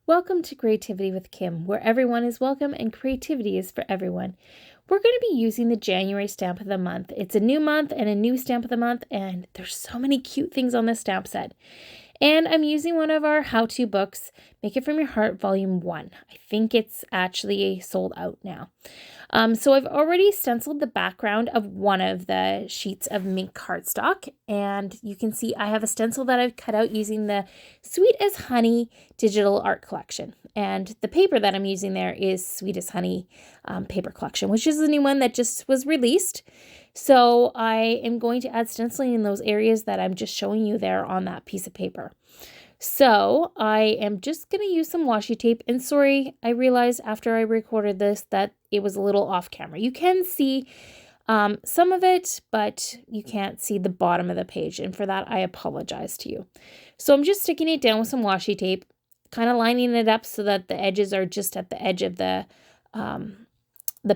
Welcome to Creativity with Kim, where everyone is welcome and creativity is for everyone. We're going to be using the January stamp of the month. It's a new month and a new stamp of the month, and there's so many cute things on this stamp set. And I'm using one of our how-to books, Make It From Your Heart, Volume 1. I think it's actually sold out now. So I've already stenciled the background of one of the sheets of Mink cardstock, and you can see I have a stencil that I've cut out using the Sweet as Honey digital art collection. And the paper that I'm using there is Sweet as Honey paper collection, which is the new one that just was released. So I am going to add stenciling in those areas that I'm just showing you there on that piece of paper. So I am just going to use some washi tape, and sorry, I realized after I recorded this that it was a little off camera. You can see some of it, but you can't see the bottom of the page, and for that I apologize to you. So I'm just sticking it down with some washi tape, kind of lining it up so that the edges are just at the edge of the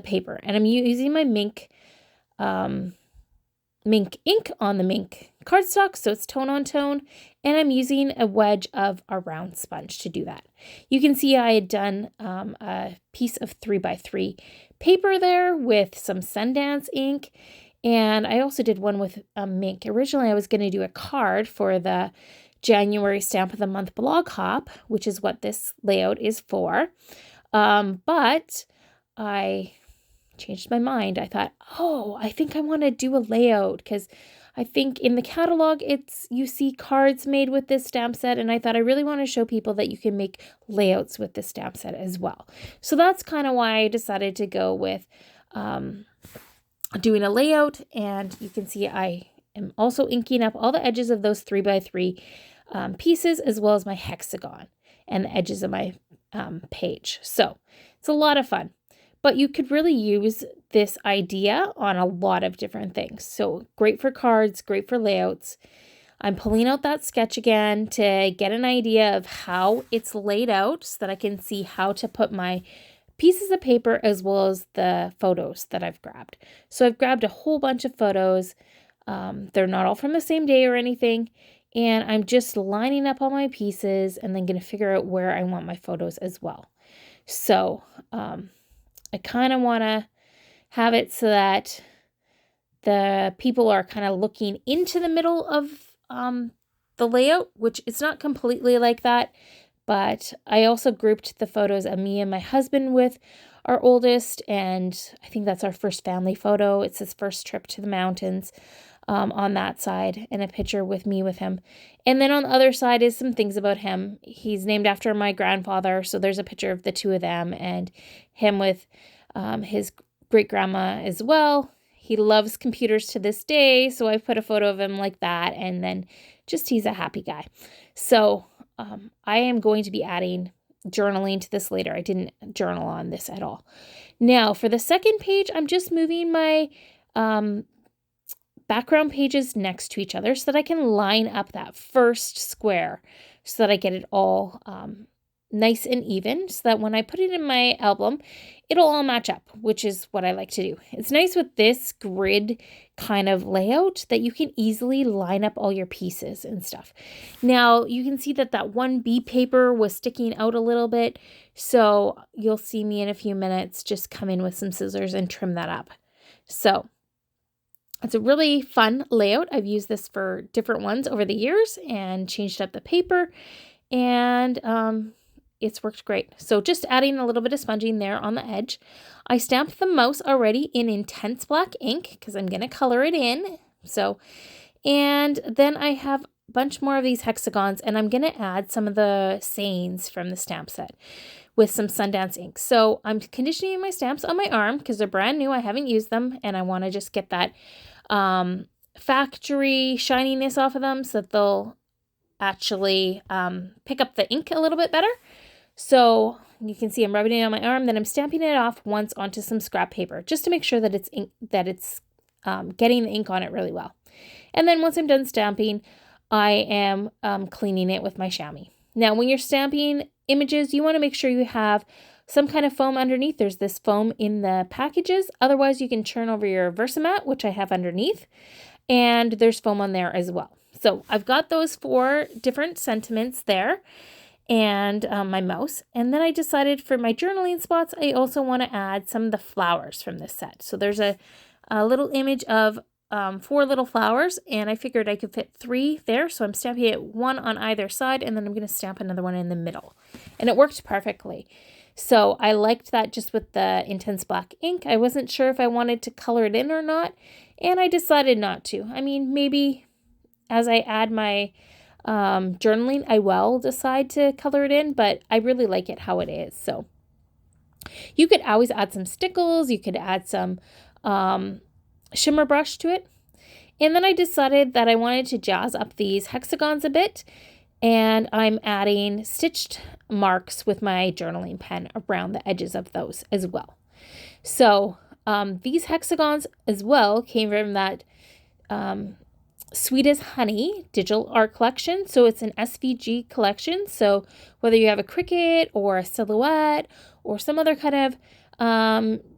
paper, and I'm using my Mink ink on the Mink cardstock, so it's tone on tone, and I'm using a wedge of a round sponge to do that. You can see I had done a piece of 3x3 paper there with some Sundance ink, and I also did one with Mink. Originally, I was going to do a card for the January Stamp of the Month blog hop, which is what this layout is for, but I changed my mind. I thought, I think I want to do a layout because I think in the catalog you see cards made with this stamp set, and I thought I really want to show people that you can make layouts with this stamp set as well. So that's kind of why I decided to go with doing a layout, and you can see I am also inking up all the edges of those 3x3 pieces as well as my hexagon and the edges of my page. So it's a lot of fun. But you could really use this idea on a lot of different things. So great for cards, great for layouts. I'm pulling out that sketch again to get an idea of how it's laid out so that I can see how to put my pieces of paper as well as the photos that I've grabbed. So I've grabbed a whole bunch of photos. They're not all from the same day or anything. And I'm just lining up all my pieces and then going to figure out where I want my photos as well. So, I kind of want to have it so that the people are kind of looking into the middle of the layout, which it's not completely like that, but I also grouped the photos of me and my husband with our oldest, and I think that's our first family photo. It's his first trip to the mountains on that side, and a picture with me with him. And then on the other side is some things about him. He's named after my grandfather, so there's a picture of the two of them and him with his great-grandma as well. He loves computers to this day, so I put a photo of him like that, and then just he's a happy guy. So I am going to be adding journaling to this later. I didn't journal on this at all. Now, for the second page, I'm just moving my background pages next to each other so that I can line up that first square so that I get it all nice and even, so that when I put it in my album, it'll all match up, which is what I like to do. It's nice with this grid kind of layout that you can easily line up all your pieces and stuff. Now, you can see that 1B paper was sticking out a little bit, so you'll see me in a few minutes just come in with some scissors and trim that up. So it's a really fun layout. I've used this for different ones over the years and changed up the paper, and it's worked great. So just adding a little bit of sponging there on the edge. I stamped the mouse already in intense black ink because I'm going to color it in. And then I have a bunch more of these hexagons, and I'm going to add some of the sayings from the stamp set with some Sundance ink. So I'm conditioning my stamps on my arm because they're brand new. I haven't used them, and I want to just get that factory shininess off of them so that they'll actually pick up the ink a little bit better. So you can see I'm rubbing it on my arm, then I'm stamping it off once onto some scrap paper just to make sure that it's getting the ink on it really well. And then once I'm done stamping, I am cleaning it with my chamois. Now, when you're stamping images, you want to make sure you have some kind of foam underneath. There's this foam in the packages. Otherwise, you can churn over your Versamat, which I have underneath, and there's foam on there as well. So I've got those 4 different sentiments there. and my mouse. And then I decided for my journaling spots, I also want to add some of the flowers from this set. So there's a little image of 4 little flowers, and I figured I could fit 3 there. So I'm stamping it 1 on either side, and then I'm going to stamp another one in the middle. And it worked perfectly. So I liked that just with the intense black ink. I wasn't sure if I wanted to color it in or not, and I decided not to. I mean, maybe as I add my journaling, I will decide to color it in, but I really like it how it is. So you could always add some stickles. You could add some shimmer brush to it. And then I decided that I wanted to jazz up these hexagons a bit, and I'm adding stitched marks with my journaling pen around the edges of those as well. So these hexagons as well came from that Sweet as Honey digital art collection. So it's an SVG collection. So whether you have a Cricut or a Silhouette or some other kind of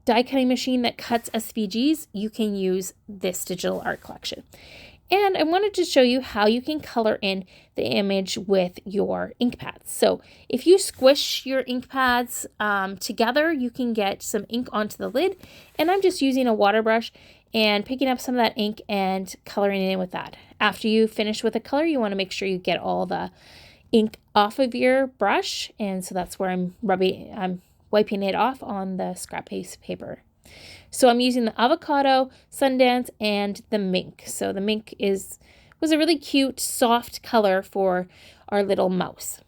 die cutting machine that cuts SVGs, you can use this digital art collection. And I wanted to show you how you can color in the image with your ink pads. So if you squish your ink pads together, you can get some ink onto the lid. And I'm just using a water brush and picking up some of that ink and coloring it in with that. After you finish with a color, you want to make sure you get all the ink off of your brush. And so that's where I'm wiping it off on the scrap paper. So I'm using the Avocado, Sundance, and the Mink. So the Mink was a really cute, soft color for our little mouse.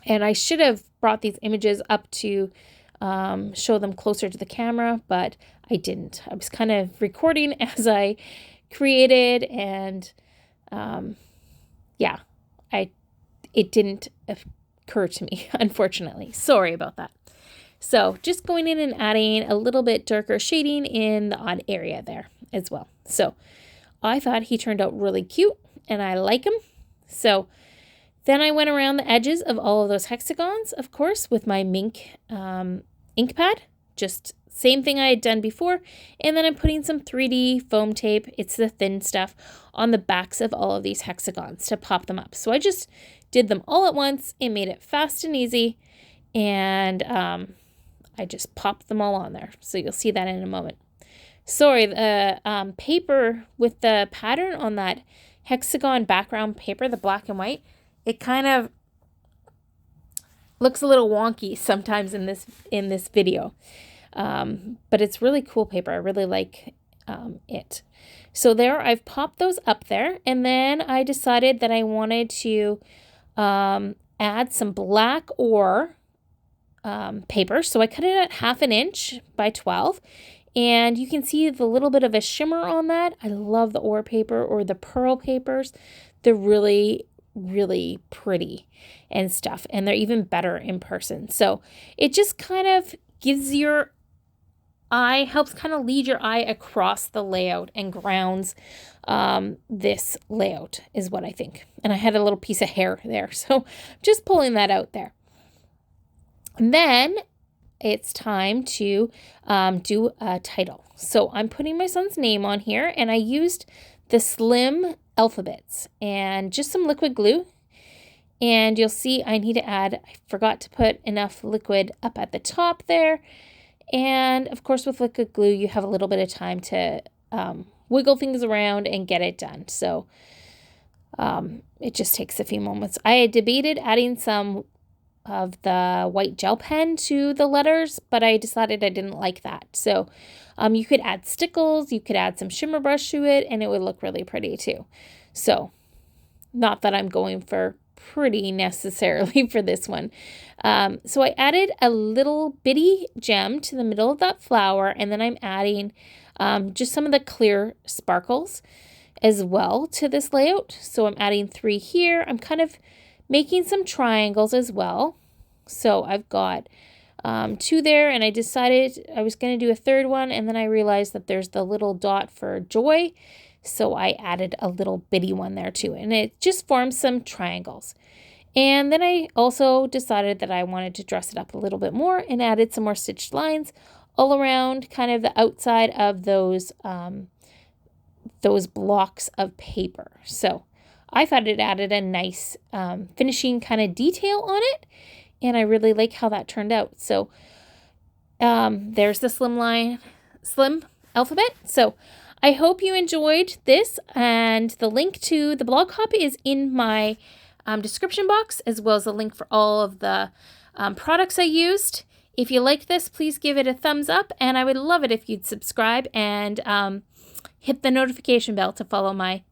And I should have brought these images up to show them closer to the camera, but I didn't. I was kind of recording as I created, and yeah, it didn't occur to me, unfortunately. Sorry about that. So just going in and adding a little bit darker shading in the odd area there as well. So I thought he turned out really cute, and I like him. So then I went around the edges of all of those hexagons, of course, with my Mink ink pad. Just same thing I had done before. And then I'm putting some 3D foam tape, it's the thin stuff, on the backs of all of these hexagons to pop them up. So I just did them all at once. It made it fast and easy. And I just popped them all on there. So you'll see that in a moment. Sorry, the paper with the pattern on that hexagon background paper, the black and white, it kind of looks a little wonky sometimes in this video. But it's really cool paper. I really like it. So there, I've popped those up there, and then I decided that I wanted to add some black ore paper. So I cut it at 1/2 inch by 12, and you can see the little bit of a shimmer on that. I love the ore paper or the pearl papers. They're really, really pretty and stuff, and they're even better in person. So it just kind of gives your eye, helps kind of lead your eye across the layout and grounds this layout is what I think. And I had a little piece of hair there, so just pulling that out there. And then it's time to do a title. So I'm putting my son's name on here, and I used the Slim alphabets and just some liquid glue. And you'll see I need to add, I forgot to put enough liquid up at the top there. And of course, with liquid glue, you have a little bit of time to wiggle things around and get it done. So it just takes a few moments. I had debated adding some of the white gel pen to the letters, but I decided I didn't like that. So you could add stickles, you could add some shimmer brush to it, and it would look really pretty too. So not that I'm going for pretty necessarily for this one. So I added a little bitty gem to the middle of that flower, and then I'm adding just some of the clear sparkles as well to this layout. So I'm adding 3 here. I'm kind of making some triangles as well. So I've got 2 there, and I decided I was going to do a 3rd one, and then I realized that there's the little dot for joy. So I added a little bitty one there too, and it just forms some triangles. And then I also decided that I wanted to dress it up a little bit more and added some more stitched lines all around kind of the outside of those blocks of paper. So I thought it added a nice finishing kind of detail on it, and I really like how that turned out. So there's the slim alphabet. So I hope you enjoyed this, and the link to the blog copy is in my description box, as well as a link for all of the products I used. If you like this, please give it a thumbs up, and I would love it if you'd subscribe and hit the notification bell to follow my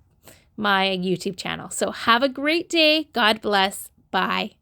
YouTube channel. So have a great day. God bless. Bye.